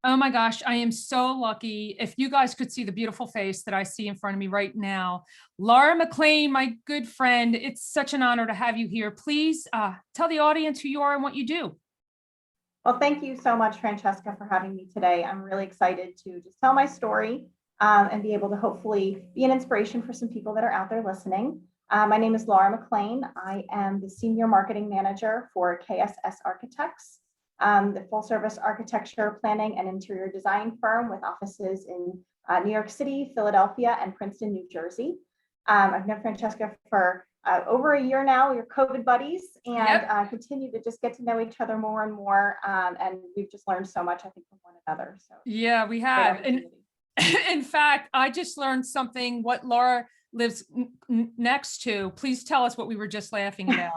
Oh my gosh, I am so lucky. If you guys could see the beautiful face that I see in front of me right now, Laura McLaine, my good friend, it's such an honor to have you here. Please tell the audience who you are and what you do. Well, thank you so much, Francesca, for having me today. I'm really excited to just tell my story and be able to hopefully be an inspiration for some people that are out there listening. My name is Laura McLaine. I am the Senior Marketing Manager for KSS Architects, the full service architecture, planning, and interior design firm with offices in New York City, Philadelphia, and Princeton, New Jersey. I've known Francesca for over a year now. We're COVID buddies and continue to just get to know each other more and more. And we've just learned so much, I think, from one another. So yeah, we have. And in fact, I just learned something, what Laura lives next to. Please tell us what we were just laughing about.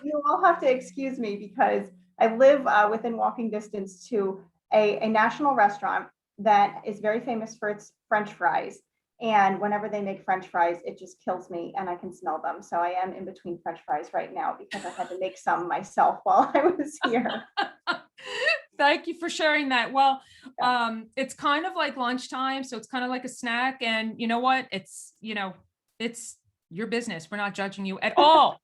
You all have to excuse me because I live within walking distance to a national restaurant that is very famous for its French fries. And whenever they make French fries, it just kills me and I can smell them. So I am in between French fries right now because I had to make some myself while I was here. Thank you for sharing that. Well, it's kind of like lunchtime. So it's kind of like a snack. And you know what? It's your business. We're not judging you at all.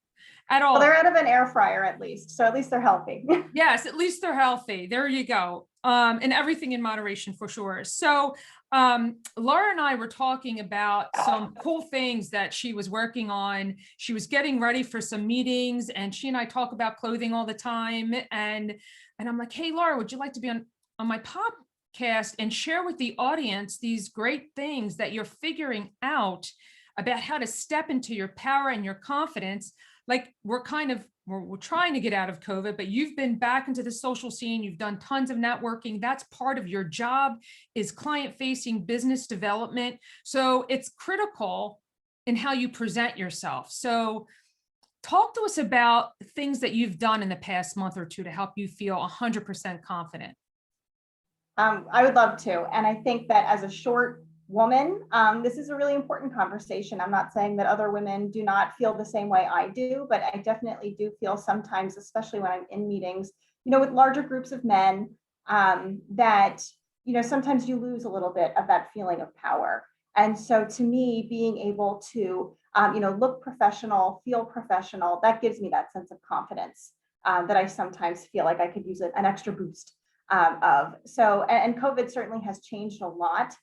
At all. Well, they're out of an air fryer at least. So at least they're healthy. Yes, at least they're healthy. There you go. And everything in moderation for sure. So Laura and I were talking about some cool things that she was working on. She was getting ready for some meetings and she and I talk about clothing all the time. And I'm like, hey, Laura, would you like to be on my podcast and share with the audience these great things that you're figuring out about how to step into your power and your confidence? Like we're trying to get out of COVID, but you've been back into the social scene. You've done tons of networking. That's part of your job, is client-facing business development. So it's critical in how you present yourself. So talk to us about things that you've done in the past month or two to help you feel 100% confident. I would love to. And I think that as a short woman, this is a really important conversation. I'm not saying that other women do not feel the same way I do, but I definitely do feel sometimes, especially when I'm in meetings, with larger groups of men, that, sometimes you lose a little bit of that feeling of power. And so to me, being able to, look professional, feel professional, that gives me that sense of confidence that I sometimes feel like I could use an extra boost of. So, and COVID certainly has changed a lot.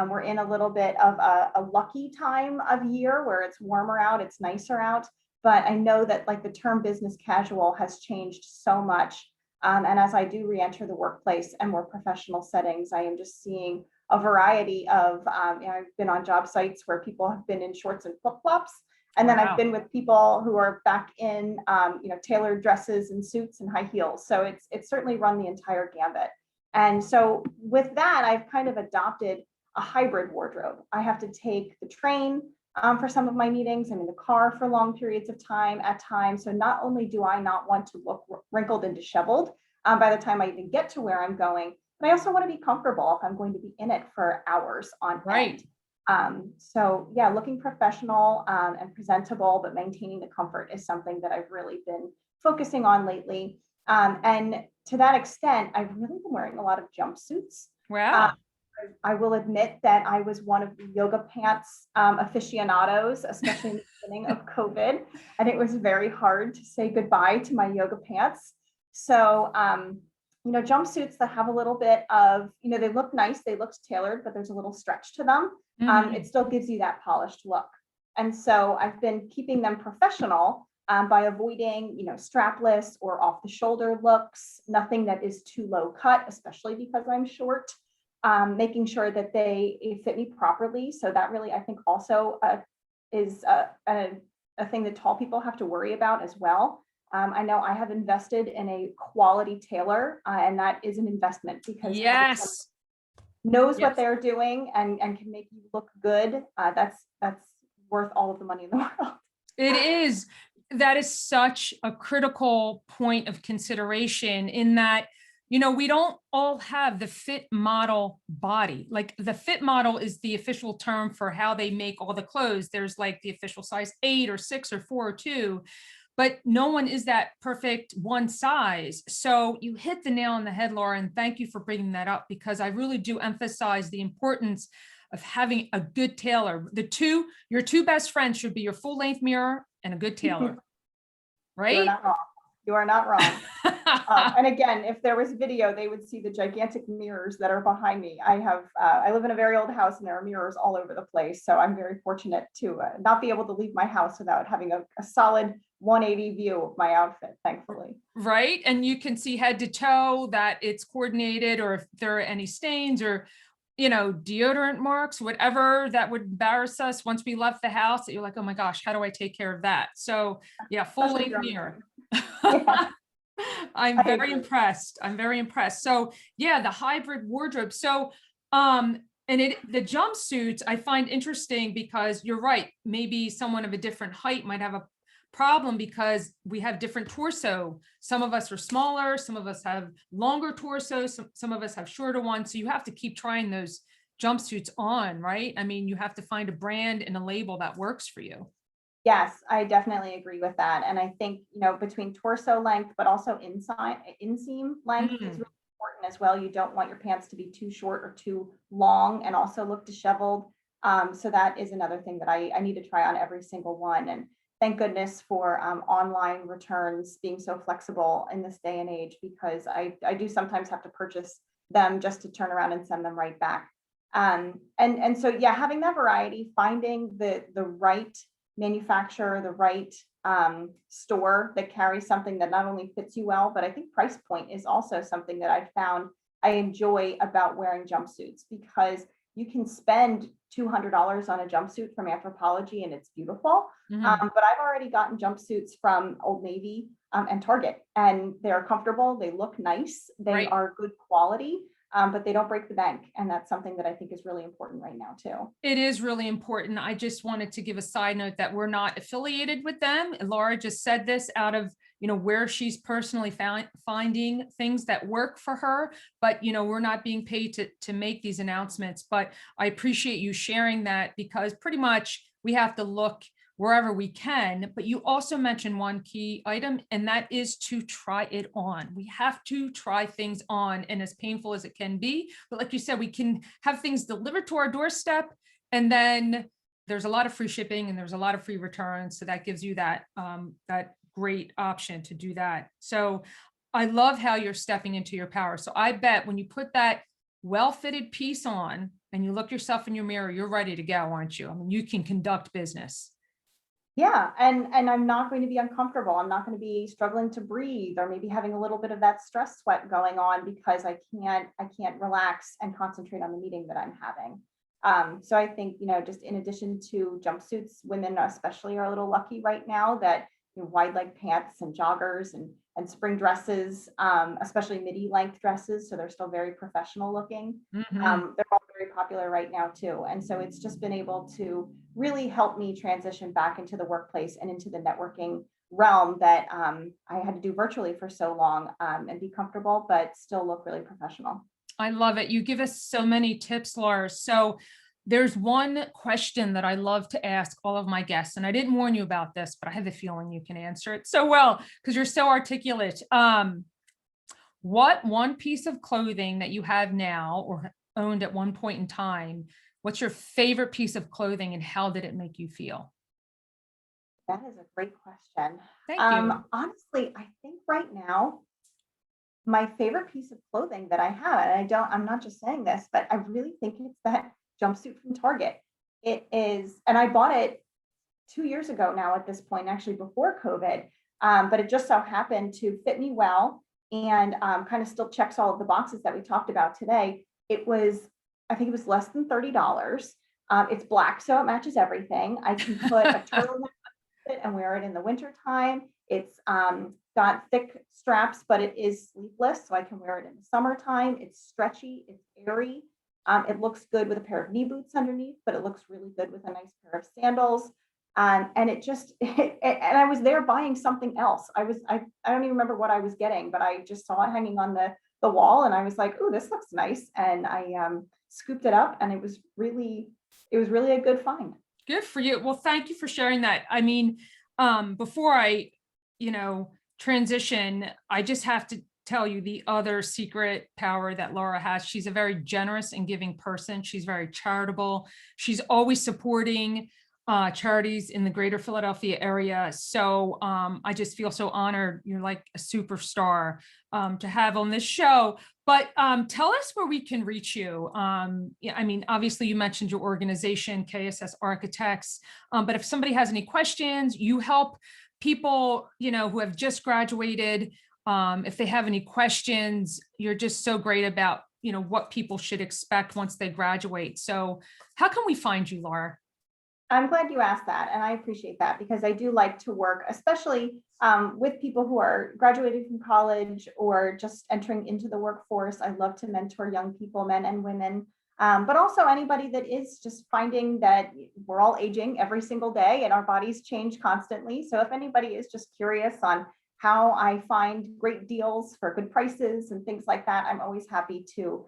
We're in a little bit of a lucky time of year where it's warmer out, it's nicer out, but I know that like the term business casual has changed so much. And as I do re-enter the workplace and more professional settings, I am just seeing a variety of, I've been on job sites where people have been in shorts and flip-flops. And then I've been with people who are back in, tailored dresses and suits and high heels. So it's certainly run the entire gambit. And so with that, I've kind of adopted a hybrid wardrobe. I have to take the train for some of my meetings. I'm in the car for long periods of time at times. So not only do I not want to look wrinkled and disheveled by the time I even get to where I'm going, but I also want to be comfortable if I'm going to be in it for hours on end. So yeah, looking professional and presentable, but maintaining the comfort is something that I've really been focusing on lately. And to that extent, I've really been wearing a lot of jumpsuits. Wow. I will admit that I was one of the yoga pants aficionados, especially in the beginning of COVID, and it was very hard to say goodbye to my yoga pants. So, jumpsuits that have a little bit of, they look nice, they look tailored, but there's a little stretch to them. It still gives you that polished look. And so I've been keeping them professional by avoiding, strapless or off the shoulder looks, nothing that is too low cut, especially because I'm short. Making sure that they fit me properly. So that really, I think, also is a thing that tall people have to worry about as well. I know I have invested in a quality tailor, and that is an investment because knows what they're doing and can make you look good. That's worth all of the money in the world. It is. That is such a critical point of consideration in that, we don't all have the fit model body. Like the fit model is the official term for how they make all the clothes. There's like the official size 8 or 6 or 4 or 2. but no one is that perfect one size. So you hit the nail on the head, Laura, and thank you for bringing that up, because I really do emphasize the importance of having a good tailor. Your two best friends should be your full length mirror and a good tailor, You're right? not wrong. You are not wrong. And again, if there was video, they would see the gigantic mirrors that are behind me. I live in a very old house and there are mirrors all over the place. So I'm very fortunate to not be able to leave my house without having a solid 180 view of my outfit, thankfully. Right. And you can see head to toe that it's coordinated, or if there are any stains or, deodorant marks, whatever that would embarrass us once we left the house, that you're like, oh my gosh, how do I take care of that? So yeah, full length mirror. Yeah. I'm very impressed. I'm very impressed. So yeah, the hybrid wardrobe. So, the jumpsuits I find interesting, because you're right. Maybe someone of a different height might have a problem because we have different torso. Some of us are smaller, some of us have longer torsos, some of us have shorter ones. So you have to keep trying those jumpsuits on, right? I mean, you have to find a brand and a label that works for you. Yes, I definitely agree with that. And I think, between torso length, but also inseam length is really important as well. You don't want your pants to be too short or too long and also look disheveled. So that is another thing that I need to try on every single one. And thank goodness for online returns being so flexible in this day and age, because I do sometimes have to purchase them just to turn around and send them right back. And so, yeah, having that variety, finding the right manufacturer, the right store that carries something that not only fits you well, but I think price point is also something that I found I enjoy about wearing jumpsuits, because you can spend $200 on a jumpsuit from Anthropologie and it's beautiful. But I've already gotten jumpsuits from Old Navy and Target, and they're comfortable, they look nice, they are good quality. But they don't break the bank. And that's something that I think is really important right now too. It is really important. I just wanted to give a side note that we're not affiliated with them. Laura just said this out of, where she's personally finding things that work for her, but, we're not being paid to make these announcements. But I appreciate you sharing that, because pretty much we have to look wherever we can. But you also mentioned one key item, and that is to try it on. We have to try things on, and as painful as it can be. But like you said, we can have things delivered to our doorstep, and then there's a lot of free shipping and there's a lot of free returns. So that gives you that great option to do that. So I love how you're stepping into your power. So I bet when you put that well-fitted piece on and you look yourself in your mirror, you're ready to go, aren't you? I mean, you can conduct business. Yeah, and I'm not going to be uncomfortable. I'm not going to be struggling to breathe, or maybe having a little bit of that stress sweat going on because I can't relax and concentrate on the meeting that I'm having. So I think, just in addition to jumpsuits, women especially are a little lucky right now that wide leg pants and joggers and spring dresses, especially midi length dresses. So they're still very professional looking. They're all very popular right now too. And so it's just been able to really help me transition back into the workplace and into the networking realm that I had to do virtually for so long, and be comfortable, but still look really professional. I love it. You give us so many tips, Laura. So there's one question that I love to ask all of my guests, and I didn't warn you about this, but I have the feeling you can answer it so well because you're so articulate. What one piece of clothing that you have now or owned at one point in time, what's your favorite piece of clothing and how did it make you feel? That is a great question. Thank you. Honestly, I think right now, my favorite piece of clothing that I have, and I'm not just saying this, but I really think it's that jumpsuit from Target. It is, and I bought it 2 years ago now at this point, actually before COVID, but it just so happened to fit me well and kind of still checks all of the boxes that we talked about today. I think it was less than $30. It's black, so it matches everything. I can put a turtleneck and wear it in the wintertime. It's got thick straps, but it is sleeveless, so I can wear it in the summertime. It's stretchy, it's airy. It looks good with a pair of knee boots underneath, but it looks really good with a nice pair of sandals. And it just, and I was there buying something else. I don't even remember what I was getting, but I just saw it hanging on the wall and I was like, oh, this looks nice. And I scooped it up and it was really a good find. Good for you. Well, thank you for sharing that. I mean, before I transition, I just have to tell you the other secret power that Laura has. She's a very generous and giving person. She's very charitable. She's always supporting charities in the greater Philadelphia area. So I just feel so honored. You're like a superstar to have on this show. But tell us where we can reach you. Yeah, I mean, obviously you mentioned your organization, KSS Architects, but if somebody has any questions, you help people, who have just graduated. If they have any questions, you're just so great about, what people should expect once they graduate. So how can we find you, Laura? I'm glad you asked that, and I appreciate that because I do like to work, especially with people who are graduating from college or just entering into the workforce. I love to mentor young people, men and women, but also anybody that is just finding that we're all aging every single day and our bodies change constantly. So if anybody is just curious on how I find great deals for good prices and things like that, I'm always happy to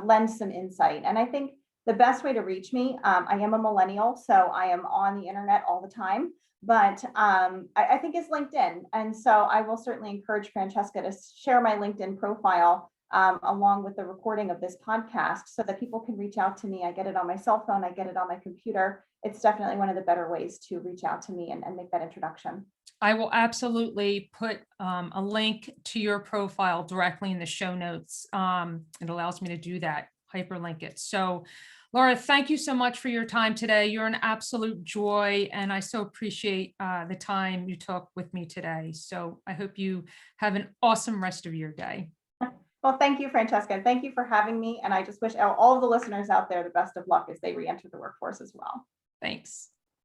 lend some insight. And I think the best way to reach me, I am a millennial, so I am on the internet all the time, but I think is LinkedIn. And so I will certainly encourage Francesca to share my LinkedIn profile along with the recording of this podcast so that people can reach out to me. I get it on my cell phone, I get it on my computer. It's definitely one of the better ways to reach out to me and make that introduction. I will absolutely put a link to your profile directly in the show notes. It allows me to do that, hyperlink it. So Laura, thank you so much for your time today. You're an absolute joy, and I so appreciate the time you took with me today. So I hope you have an awesome rest of your day. Well, thank you, Francesca. Thank you for having me. And I just wish all of the listeners out there the best of luck as they re-enter the workforce as well. Thanks.